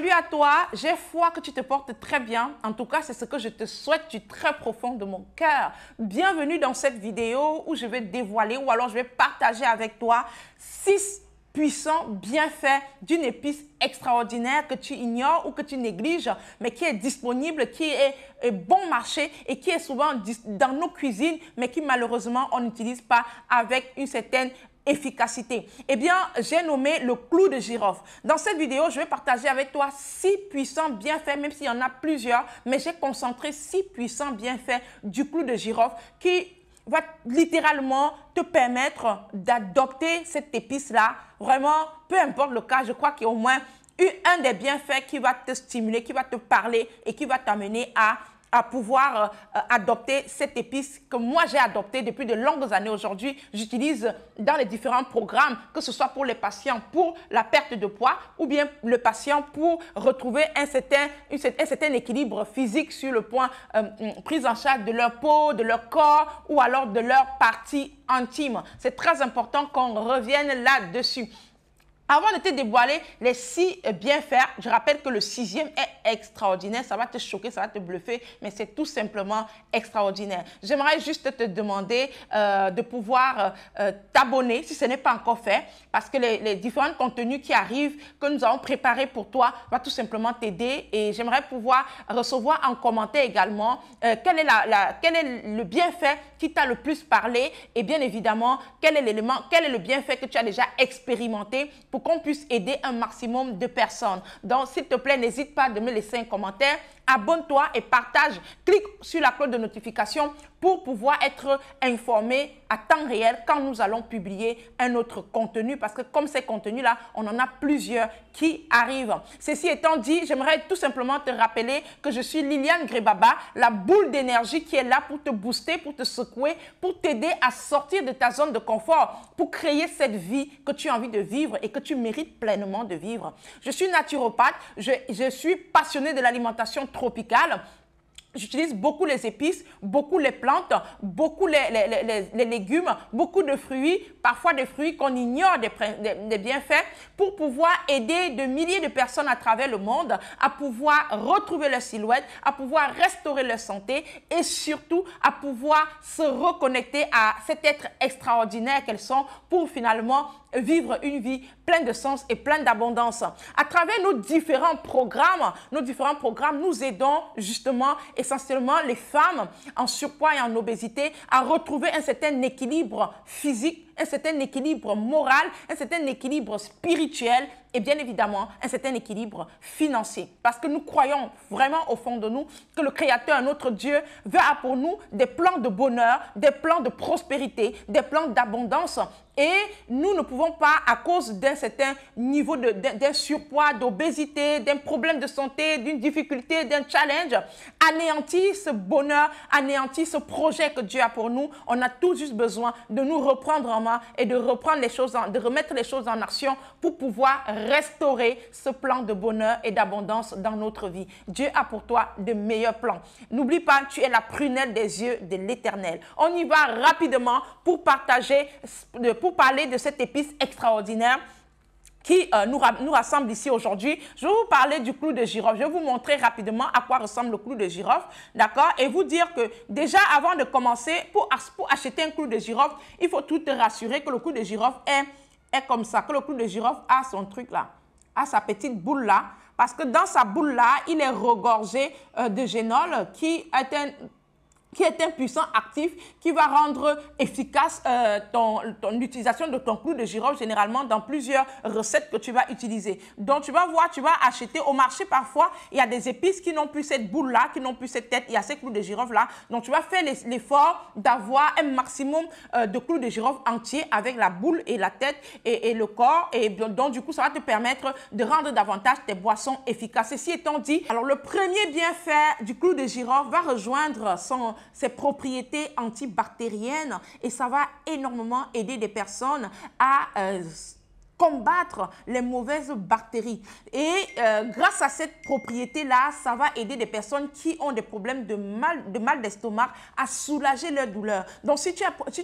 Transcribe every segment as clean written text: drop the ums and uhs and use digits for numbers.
Salut à toi, j'ai foi que tu te portes très bien. En tout cas, c'est ce que je te souhaite du très profond de mon cœur. Bienvenue dans cette vidéo où je vais dévoiler ou alors je vais partager avec toi 6 puissants bienfaits d'une épice extraordinaire que tu ignores ou que tu négliges, mais qui est disponible, qui est bon marché et qui est souvent dans nos cuisines, mais qui malheureusement on n'utilise pas avec une certaine efficacité. Eh bien, j'ai nommé le clou de girofle. Dans cette vidéo, je vais partager avec toi 6 puissants bienfaits, même s'il y en a plusieurs, mais j'ai concentré 6 puissants bienfaits du clou de girofle qui va littéralement te permettre d'adopter cette épice-là. Vraiment, peu importe le cas, je crois qu'il y a au moins un des bienfaits qui va te stimuler, qui va te parler et qui va t'amener à pouvoir adopter cette épice que moi j'ai adoptée depuis de longues années aujourd'hui. J'utilise dans les différents programmes, que ce soit pour les patients pour la perte de poids ou bien le patient pour retrouver un certain équilibre physique sur le point prise en charge de leur peau, de leur corps ou alors de leur partie intime. C'est très important qu'on revienne là-dessus. Avant de te dévoiler les 6 bienfaits, je rappelle que le 6e est extraordinaire. Ça va te choquer, ça va te bluffer, mais c'est tout simplement extraordinaire. J'aimerais juste te demander de pouvoir t'abonner si ce n'est pas encore fait, parce que les différents contenus qui arrivent, que nous avons préparés pour toi, va tout simplement t'aider. Et j'aimerais pouvoir recevoir en commentaire également quel est le bienfait qui t'a le plus parlé et bien évidemment, quel est le bienfait que tu as déjà expérimenté pour qu'on puisse aider un maximum de personnes. Donc, s'il te plaît, n'hésite pas de me laisser un commentaire. Abonne-toi et partage. Clique sur la cloche de notification pour pouvoir être informé à temps réel quand nous allons publier un autre contenu. Parce que comme ces contenus-là, on en a plusieurs qui arrivent. Ceci étant dit, j'aimerais tout simplement te rappeler que je suis Liliane Grebaba, la boule d'énergie qui est là pour te booster, pour te secouer, pour t'aider à sortir de ta zone de confort, pour créer cette vie que tu as envie de vivre et que tu mérites pleinement de vivre. Je suis naturopathe, je suis passionnée de l'alimentation tropicale. J'utilise beaucoup les épices, beaucoup les plantes, beaucoup les légumes, beaucoup de fruits, parfois des fruits qu'on ignore des bienfaits pour pouvoir aider de milliers de personnes à travers le monde à pouvoir retrouver leur silhouette, à pouvoir restaurer leur santé et surtout à pouvoir se reconnecter à cet être extraordinaire qu'elles sont pour finalement vivre une vie pleine de sens et pleine d'abondance. À travers nos différents programmes, nous aidons justement essentiellement les femmes en surpoids et en obésité à retrouver un certain équilibre physique, un certain équilibre moral, un certain équilibre spirituel et bien évidemment un certain équilibre financier. Parce que nous croyons vraiment au fond de nous que le Créateur, notre Dieu, veut pour nous des plans de bonheur, des plans de prospérité, des plans d'abondance. Et nous ne pouvons pas, à cause d'un certain niveau d'un surpoids, d'obésité, d'un problème de santé, d'une difficulté, d'un challenge, anéantir ce bonheur, anéantir ce projet que Dieu a pour nous. On a tout juste besoin de nous reprendre en main et de reprendre les choses, de remettre les choses en action pour pouvoir restaurer ce plan de bonheur et d'abondance dans notre vie. Dieu a pour toi de meilleurs plans. N'oublie pas, tu es la prunelle des yeux de l'Éternel. On y va rapidement pour parler de cette épice extraordinaire qui nous rassemble ici aujourd'hui. Je vais vous parler du clou de girofle. Je vais vous montrer rapidement à quoi ressemble le clou de girofle, d'accord? Et vous dire que déjà, avant de commencer, pour acheter un clou de girofle, il faut tout te rassurer que le clou de girofle est comme ça, que le clou de girofle a son truc là, a sa petite boule là, parce que dans sa boule là, il est regorgé de génol qui est un puissant actif qui va rendre efficace ton utilisation de ton clou de girofle généralement dans plusieurs recettes que tu vas utiliser. Donc, tu vas voir, tu vas acheter au marché parfois, il y a des épices qui n'ont plus cette boule-là, qui n'ont plus cette tête, il y a ces clous de girofle-là. Donc, tu vas faire l'effort d'avoir un maximum de clous de girofle entiers avec la boule et la tête et le corps. Et donc, du coup, ça va te permettre de rendre davantage tes boissons efficaces. Ceci étant dit, alors le premier bienfait du clou de girofle va rejoindre ses propriétés antibactériennes et ça va énormément aider des personnes à combattre les mauvaises bactéries. Et grâce à cette propriété-là, ça va aider des personnes qui ont des problèmes de mal d'estomac à soulager leur douleur. Donc, si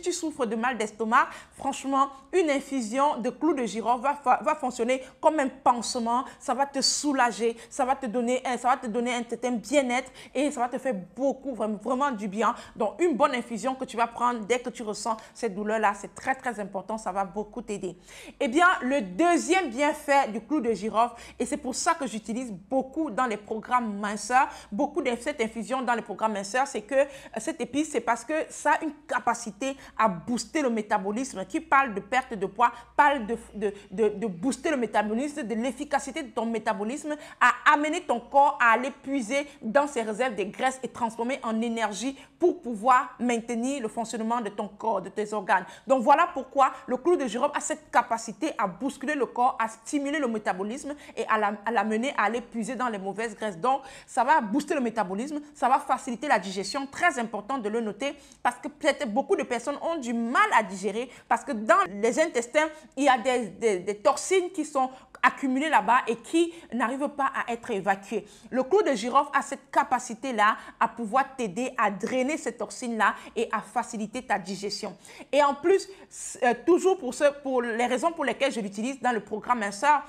tu souffres de mal d'estomac, franchement, une infusion de clou de girofle va fonctionner comme un pansement. Ça va te soulager, ça va te donner un certain bien-être et ça va te faire beaucoup, vraiment du bien. Donc, une bonne infusion que tu vas prendre dès que tu ressens cette douleur-là, c'est très, très important. Ça va beaucoup t'aider. Eh bien, le deuxième bienfait du clou de girofle, et c'est pour ça que j'utilise beaucoup dans les programmes minceurs, beaucoup de cette infusion dans les programmes minceurs, c'est que cette épice, c'est parce que ça a une capacité à booster le métabolisme. Qui parle de perte de poids, parle de booster le métabolisme, de l'efficacité de ton métabolisme, à amener ton corps à aller puiser dans ses réserves de graisse et transformer en énergie pour pouvoir maintenir le fonctionnement de ton corps, de tes organes. Donc voilà pourquoi le clou de girofle a cette capacité à bousculer le corps, à stimuler le métabolisme et à l'amener à aller puiser dans les mauvaises graisses. Donc, ça va booster le métabolisme, ça va faciliter la digestion, très important de le noter parce que peut-être beaucoup de personnes ont du mal à digérer parce que dans les intestins, il y a des toxines qui sont accumulées là-bas et qui n'arrivent pas à être évacuées. Le clou de girofle a cette capacité-là à pouvoir t'aider à drainer ces toxines-là et à faciliter ta digestion. Et en plus, toujours pour les raisons pour lesquelles je l'utilise dans le programme minceur,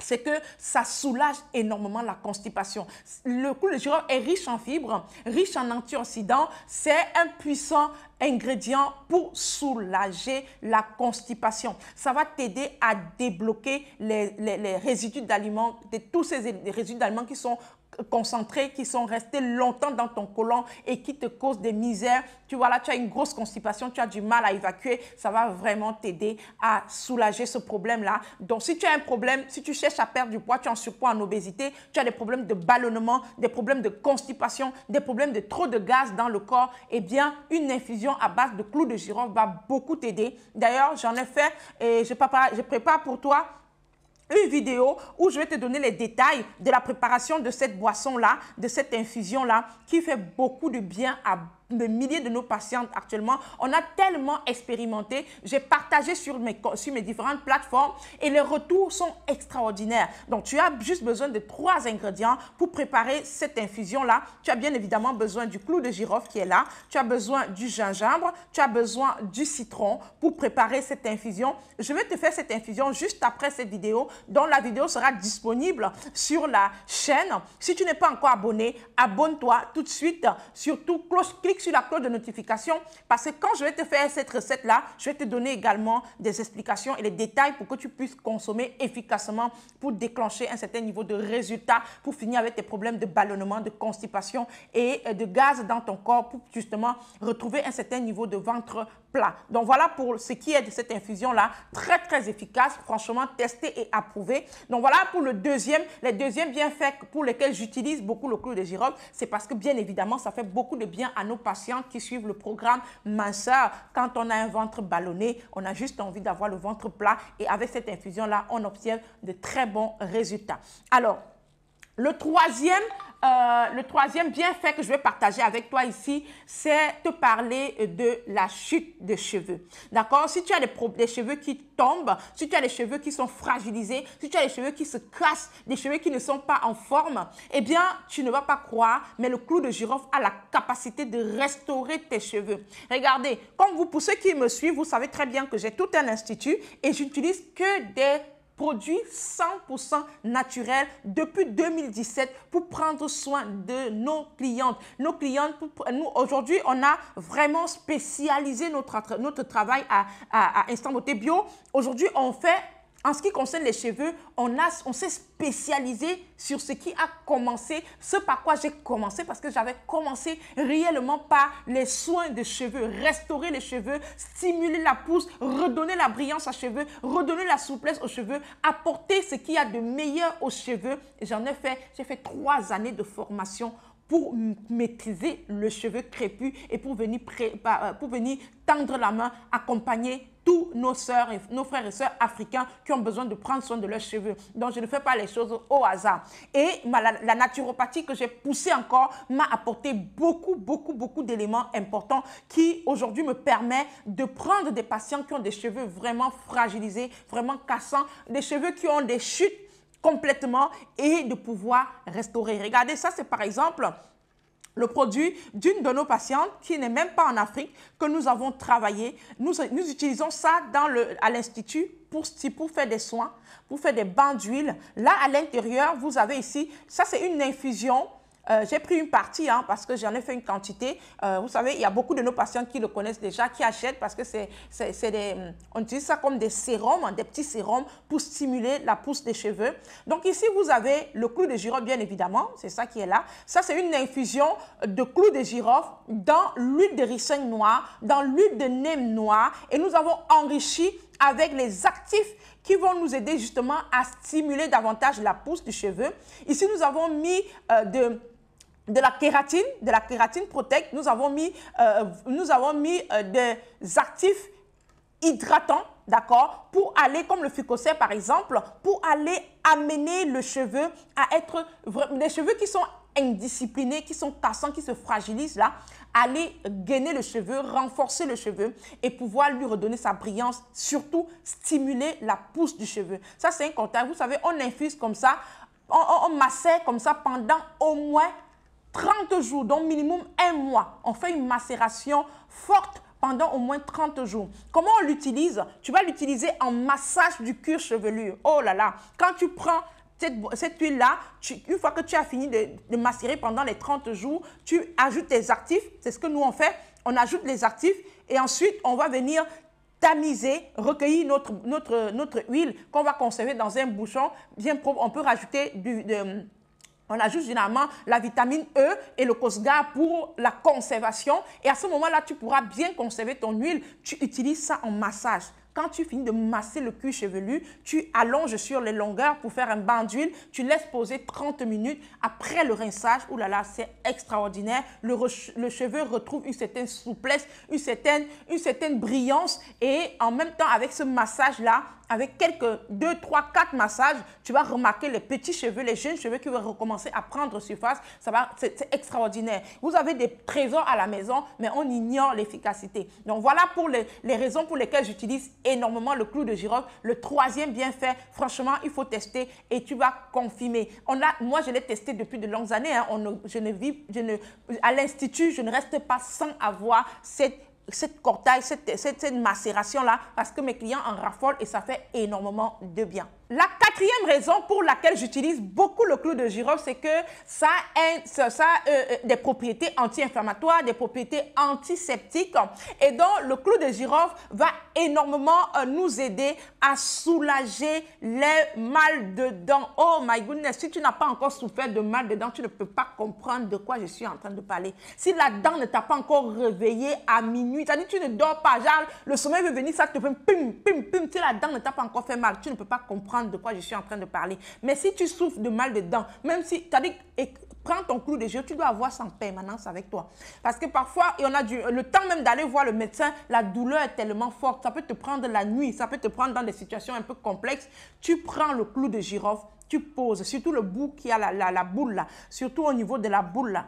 c'est que ça soulage énormément la constipation. Le clou de girofle est riche en fibres, riche en antioxydants. C'est un puissant ingrédient pour soulager la constipation. Ça va t'aider à débloquer les résidus d'aliments, tous ces résidus d'aliments qui sont concentrés, qui sont restés longtemps dans ton côlon et qui te causent des misères. Tu vois là, tu as une grosse constipation, tu as du mal à évacuer. Ça va vraiment t'aider à soulager ce problème-là. Donc, si tu as un problème, si tu cherches à perdre du poids, tu es en surpoids, en obésité, tu as des problèmes de ballonnement, des problèmes de constipation, des problèmes de trop de gaz dans le corps, eh bien, une infusion à base de clou de girofle va beaucoup t'aider. D'ailleurs, j'en ai fait et je prépare pour toi une vidéo où je vais te donner les détails de la préparation de cette boisson-là, de cette infusion-là, qui fait beaucoup de bien à de milliers de nos patientes actuellement. On a tellement expérimenté. J'ai partagé sur mes différentes plateformes et les retours sont extraordinaires. Donc, tu as juste besoin de 3 ingrédients pour préparer cette infusion-là. Tu as bien évidemment besoin du clou de girofle qui est là. Tu as besoin du gingembre. Tu as besoin du citron pour préparer cette infusion. Je vais te faire cette infusion juste après cette vidéo, dont la vidéo sera disponible sur la chaîne. Si tu n'es pas encore abonné, abonne-toi tout de suite. Surtout, clique sur la cloche de notification parce que quand je vais te faire cette recette-là, je vais te donner également des explications et les détails pour que tu puisses consommer efficacement pour déclencher un certain niveau de résultat, pour finir avec tes problèmes de ballonnement, de constipation et de gaz dans ton corps pour justement retrouver un certain niveau de ventre plat. Donc voilà pour ce qui est de cette infusion-là, très très efficace, franchement testée et approuvée. Donc voilà pour les deuxièmes bienfaits pour lesquels j'utilise beaucoup le clou de girofle, c'est parce que bien évidemment ça fait beaucoup de bien à nos patients qui suivent le programme minceur. Quand on a un ventre ballonné, on a juste envie d'avoir le ventre plat et avec cette infusion-là, on obtient de très bons résultats. Alors, le troisième bienfait que je vais partager avec toi ici, c'est te parler de la chute de cheveux. D'accord? Si tu as des cheveux qui tombent, si tu as des cheveux qui sont fragilisés, si tu as des cheveux qui se cassent, des cheveux qui ne sont pas en forme, eh bien, tu ne vas pas croire, mais le clou de girofle a la capacité de restaurer tes cheveux. Regardez, pour ceux qui me suivent, vous savez très bien que j'ai tout un institut et j'utilise que des produits 100% naturels depuis 2017 pour prendre soin de nos clientes. Nos clientes, aujourd'hui, on a vraiment spécialisé notre travail à Instant Beauté Bio. Aujourd'hui, on fait, en ce qui concerne les cheveux, on s'est spécialisé sur ce qui a commencé, ce par quoi j'ai commencé, parce que j'avais commencé réellement par les soins de cheveux, restaurer les cheveux, stimuler la pousse, redonner la brillance aux cheveux, redonner la souplesse aux cheveux, apporter ce qu'il y a de meilleur aux cheveux. J'ai fait 3 années de formation pour maîtriser le cheveu crépus et pour venir tendre la main, accompagner tous nos sœurs et nos frères et sœurs africains qui ont besoin de prendre soin de leurs cheveux. Donc, je ne fais pas les choses au hasard. Et la naturopathie que j'ai poussée encore m'a apporté beaucoup d'éléments importants qui, aujourd'hui, me permet de prendre des patients qui ont des cheveux vraiment fragilisés, vraiment cassants, des cheveux qui ont des chutes complètement et de pouvoir restaurer. Regardez, ça, c'est par exemple le produit d'une de nos patientes qui n'est même pas en Afrique, que nous avons travaillé. Nous utilisons ça à l'Institut pour faire des soins, pour faire des bancs d'huile. Là, à l'intérieur, vous avez ici, ça c'est une infusion. J'ai pris une partie parce que j'en ai fait une quantité. Vous savez, il y a beaucoup de nos patients qui le connaissent déjà, qui achètent parce que on utilise ça comme des sérums, des petits sérums pour stimuler la pousse des cheveux. Donc ici, vous avez le clou de girofle, bien évidemment. C'est ça qui est là. Ça, c'est une infusion de clou de girofle dans l'huile de ricin noir, dans l'huile de neem noir. Et nous avons enrichi avec les actifs qui vont nous aider justement à stimuler davantage la pousse du cheveu. Ici, nous avons mis de la kératine Protect. Nous avons mis des actifs hydratants, d'accord, pour aller, comme le Fucoset par exemple, pour aller amener le cheveu à être des cheveux qui sont indisciplinés, qui sont cassants, qui se fragilisent là, aller gainer le cheveu, renforcer le cheveu et pouvoir lui redonner sa brillance, surtout stimuler la pousse du cheveu. Ça, c'est un cocktail. Vous savez, on infuse comme ça, on macère comme ça pendant au moins 30 jours, donc minimum 1 mois. On fait une macération forte pendant au moins 30 jours. Comment on l'utilise? Tu vas l'utiliser en massage du cuir chevelu. Oh là là! Quand tu prends cette huile-là, une fois que tu as fini de macérer pendant les 30 jours, tu ajoutes tes actifs. C'est ce que nous on fait. On ajoute les actifs et ensuite, on va venir tamiser, recueillir notre huile qu'on va conserver dans un bouchon bien propre. On peut rajouter on ajoute généralement la vitamine E et le Cosgar pour la conservation. Et à ce moment-là, tu pourras bien conserver ton huile. Tu utilises ça en massage. Quand tu finis de masser le cuir chevelu, tu allonges sur les longueurs pour faire un bain d'huile. Tu laisses poser 30 minutes. Après le rinçage, oulala, c'est extraordinaire. Le cheveu retrouve une certaine souplesse, une certaine brillance. Et en même temps, avec ce massage-là, avec quelques 2, 3, 4 massages, tu vas remarquer les petits cheveux, les jeunes cheveux qui vont recommencer à prendre surface. C'est extraordinaire. Vous avez des trésors à la maison, mais on ignore l'efficacité. Donc voilà pour les raisons pour lesquelles j'utilise énormément le clou de girofle. Le troisième bienfait, franchement, il faut tester et tu vas confirmer. Moi, je l'ai testé depuis de longues années. À l'Institut, je ne reste pas sans avoir cette cortaille, cette macération-là, parce que mes clients en raffolent et ça fait énormément de bien. La quatrième raison pour laquelle j'utilise beaucoup le clou de girofle, c'est que ça a des propriétés anti-inflammatoires, des propriétés antiseptiques. Et donc, le clou de girofle va énormément nous aider à soulager les mal de dents. Oh my goodness, si tu n'as pas encore souffert de mal de dents, tu ne peux pas comprendre de quoi je suis en train de parler. Si la dent ne t'a pas encore réveillé à minuit, c'est-à-dire que tu ne dors pas, genre le sommeil veut venir, ça te fait pum, pum, pum, si la dent ne t'a pas encore fait mal, tu ne peux pas comprendre de quoi je suis en train de parler. Mais si tu souffres de mal de dents, même si, c'est-à-dire, prends ton clou de girofle, tu dois avoir ça en permanence avec toi. Parce que parfois, on a le temps même d'aller voir le médecin, la douleur est tellement forte, ça peut te prendre la nuit, ça peut te prendre dans des situations un peu complexes. Tu prends le clou de girofle, tu poses, surtout le bout qui a la boule là, surtout au niveau de la boule là.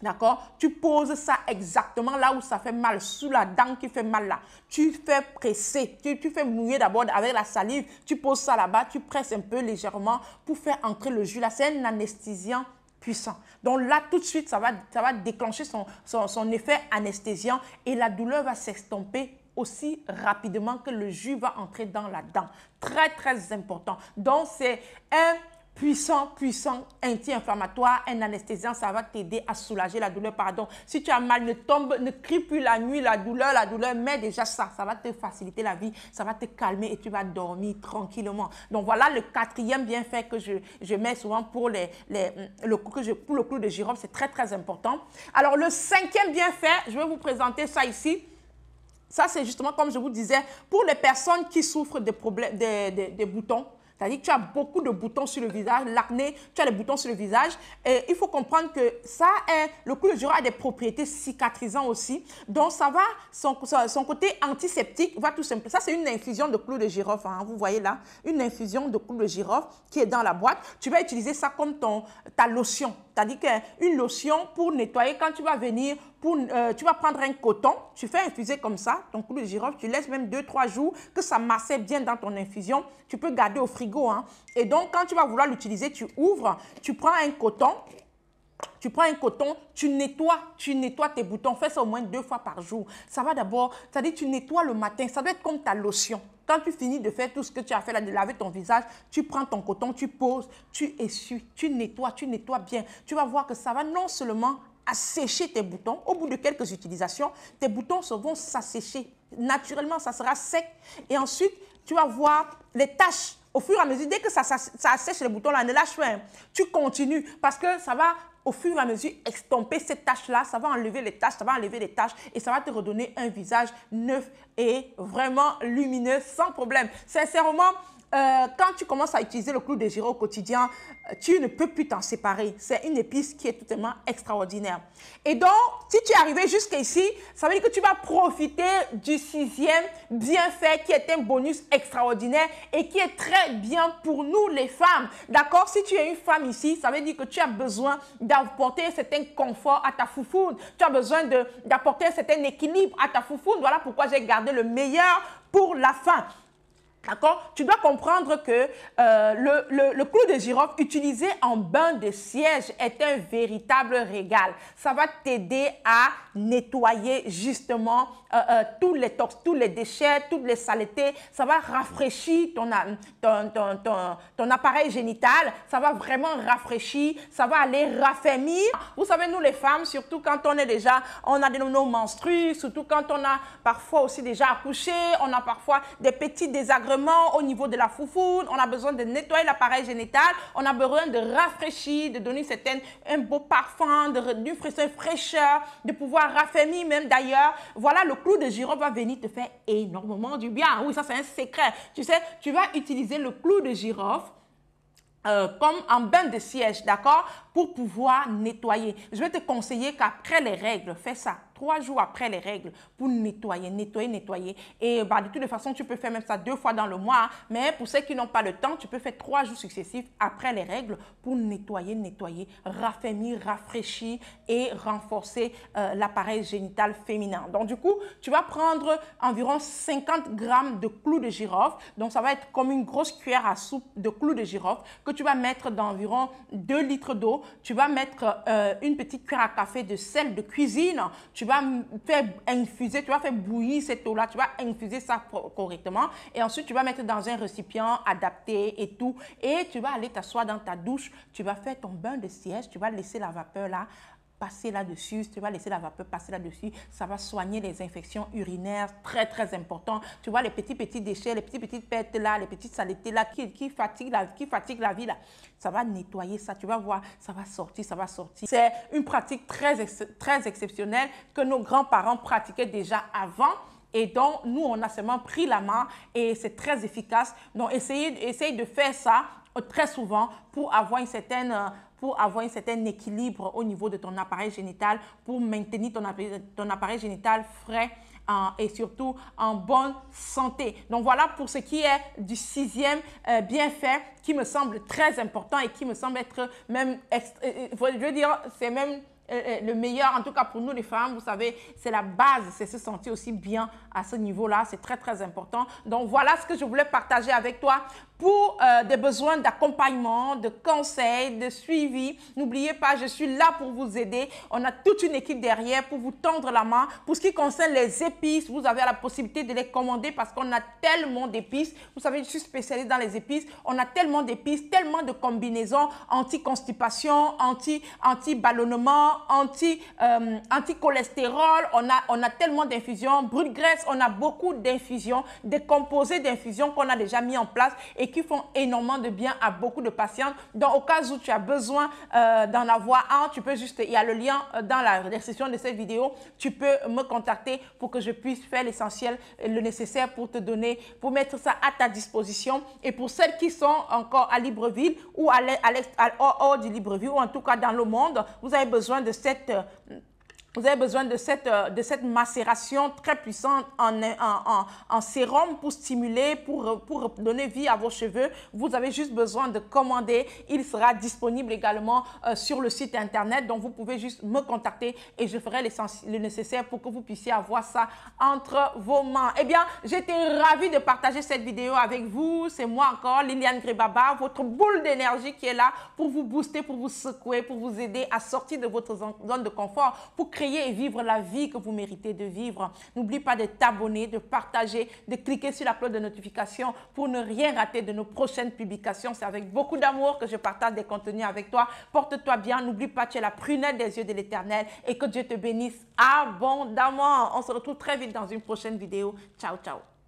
D'accord? Tu poses ça exactement là où ça fait mal, sous la dent qui fait mal là. Tu fais presser, tu fais mouiller d'abord avec la salive, tu poses ça là-bas, tu presses un peu légèrement pour faire entrer le jus là. C'est un anesthésiant puissant. Donc là, tout de suite, ça va déclencher son effet anesthésiant et la douleur va s'estomper aussi rapidement que le jus va entrer dans la dent. Très, très important. Donc, c'est un puissant anti-inflammatoire, un anesthésiant, ça va t'aider à soulager la douleur. Pardon, si tu as mal, ne crie plus la nuit, la douleur, mais déjà ça va te faciliter la vie, ça va te calmer et tu vas dormir tranquillement. Donc voilà le quatrième bienfait que je mets souvent pour le clou de girofle, c'est très, très important. Alors le cinquième bienfait, je vais vous présenter ça ici. Ça, c'est justement, comme je vous disais, pour les personnes qui souffrent des problèmes, des boutons. C'est-à-dire que tu as beaucoup de boutons sur le visage, l'acné, tu as des boutons sur le visage. Et il faut comprendre que le clou de girofle a des propriétés cicatrisantes aussi. Donc, ça va, son côté antiseptique va tout simplement. Ça, c'est une infusion de clou de girofle. Hein, vous voyez là, une infusion de clou de girofle qui est dans la boîte. Tu vas utiliser ça comme ta lotion. C'est-à-dire qu'une lotion pour nettoyer quand tu vas venir, tu vas prendre un coton, tu fais infuser comme ça, ton clou de girofle, tu laisses même 2-3 jours que ça masse bien dans ton infusion. Tu peux garder au frigo. Hein. Et donc, quand tu vas vouloir l'utiliser, tu ouvres, tu prends un coton, tu nettoies tes boutons. Fais ça au moins 2 fois par jour. Ça va d'abord, c'est-à-dire tu nettoies le matin. Ça doit être comme ta lotion. Quand tu finis de faire tout ce que tu as fait là, de laver ton visage, tu prends ton coton, tu poses, tu essuies, tu nettoies bien. Tu vas voir que ça va non seulement assécher tes boutons. Au bout de quelques utilisations, tes boutons vont s'assécher. Naturellement, ça sera sec. Et ensuite, tu vas voir les taches. Au fur et à mesure, dès que ça assèche les boutons là, ne lâche pas. Tu continues parce que ça va au fur et à mesure estomper ces taches-là, ça va enlever les taches, et ça va te redonner un visage neuf et vraiment lumineux sans problème. Sincèrement, quand tu commences à utiliser le clou de girofle au quotidien, tu ne peux plus t'en séparer. C'est une épice qui est totalement extraordinaire. Et donc, si tu es arrivé jusqu'ici, ça veut dire que tu vas profiter du 6e bienfait qui est un bonus extraordinaire et qui est très bien pour nous les femmes. D'accord? Si tu es une femme ici, ça veut dire que tu as besoin d'apporter un certain confort à ta foufoune. Tu as besoin d'apporter un certain équilibre à ta foufoune. Voilà pourquoi j'ai gardé le meilleur pour la fin. D'accord? Tu dois comprendre que le clou de girofle utilisé en bain de siège est un véritable régal. Ça va t'aider à nettoyer justement tous les déchets, toutes les saletés. Ça va rafraîchir ton appareil génital. Ça va vraiment rafraîchir. Ça va aller raffermir. Vous savez, nous les femmes, surtout quand on a nos menstrues, surtout quand on a parfois aussi déjà accouché, on a parfois des petits désagréments au niveau de la foufoune, on a besoin de nettoyer l'appareil génital, on a besoin de rafraîchir, de donner un beau parfum, d'une fraîcheur, de pouvoir raffermir même d'ailleurs. Voilà, le clou de girofle va venir te faire énormément du bien. Oui, ça c'est un secret. Tu sais, tu vas utiliser le clou de girofle comme en bain de siège, d'accord, pour pouvoir nettoyer. Je vais te conseiller qu'après les règles, fais ça. 3 jours après les règles pour nettoyer. Et de toutes les façons, tu peux faire même ça 2 fois dans le mois. Mais pour ceux qui n'ont pas le temps, tu peux faire 3 jours successifs après les règles pour nettoyer, raffermir, rafraîchir et renforcer l'appareil génital féminin. Donc du coup, tu vas prendre environ 50 grammes de clou de girofle. Donc ça va être comme une grosse cuillère à soupe de clou de girofle que tu vas mettre dans environ 2 litres d'eau. Tu vas mettre une petite cuillère à café de sel de cuisine. Tu vas faire infuser, tu vas faire bouillir cette eau-là, tu vas infuser ça correctement et ensuite tu vas mettre dans un récipient adapté et tout et tu vas aller t'asseoir dans ta douche, tu vas faire ton bain de siège, tu vas laisser la vapeur là passer là-dessus, tu vas laisser la vapeur passer là-dessus, ça va soigner les infections urinaires, très très important. Tu vois les petits déchets, les petites pertes là, les petites saletés là qui fatiguent la vie là, ça va nettoyer ça, tu vas voir, ça va sortir. C'est une pratique très exceptionnelle que nos grands-parents pratiquaient déjà avant. Et donc, nous, on a seulement pris la main et c'est très efficace. Donc, essayez de faire ça très souvent pour avoir un certain équilibre au niveau de ton appareil génital, pour maintenir ton appareil génital frais et surtout en bonne santé. Donc voilà pour ce qui est du 6e bienfait qui me semble très important et qui me semble être même, je veux dire, c'est même le meilleur, en tout cas pour nous les femmes, vous savez, c'est la base, c'est se sentir aussi bien à ce niveau-là, c'est très très important. Donc voilà ce que je voulais partager avec toi. Pour des besoins d'accompagnement, de conseils, de suivi, n'oubliez pas, je suis là pour vous aider. On a toute une équipe derrière pour vous tendre la main. Pour ce qui concerne les épices, vous avez la possibilité de les commander parce qu'on a tellement d'épices. Vous savez, je suis spécialisée dans les épices. On a tellement d'épices, tellement de combinaisons anti-constipation, anti-ballonnement, anti-cholestérol. On a tellement d'infusions. Brûle-graisse, on a beaucoup d'infusions, des composés d'infusions qu'on a déjà mis en place et et qui font énormément de bien à beaucoup de patients. Donc, au cas où tu as besoin d'en avoir un, tu peux juste, il y a le lien dans la description de cette vidéo, tu peux me contacter pour que je puisse faire l'essentiel, le nécessaire pour te donner, pour mettre ça à ta disposition. Et pour celles qui sont encore à Libreville ou hors du Libreville ou en tout cas dans le monde, vous avez besoin de cette macération très puissante en sérum pour stimuler, pour donner vie à vos cheveux. Vous avez juste besoin de commander. Il sera disponible également sur le site internet. Donc, vous pouvez juste me contacter et je ferai le nécessaire pour que vous puissiez avoir ça entre vos mains. Eh bien, j'étais ravie de partager cette vidéo avec vous. C'est moi encore, Liliane Gribaba, votre boule d'énergie qui est là pour vous booster, pour vous secouer, pour vous aider à sortir de votre zone de confort, pour créer et vivre la vie que vous méritez de vivre. N'oublie pas de t'abonner, de partager, de cliquer sur la cloche de notification pour ne rien rater de nos prochaines publications. C'est avec beaucoup d'amour que je partage des contenus avec toi. Porte-toi bien. N'oublie pas, tu es la prunelle des yeux de l'Éternel et que Dieu te bénisse abondamment. On se retrouve très vite dans une prochaine vidéo. Ciao, ciao.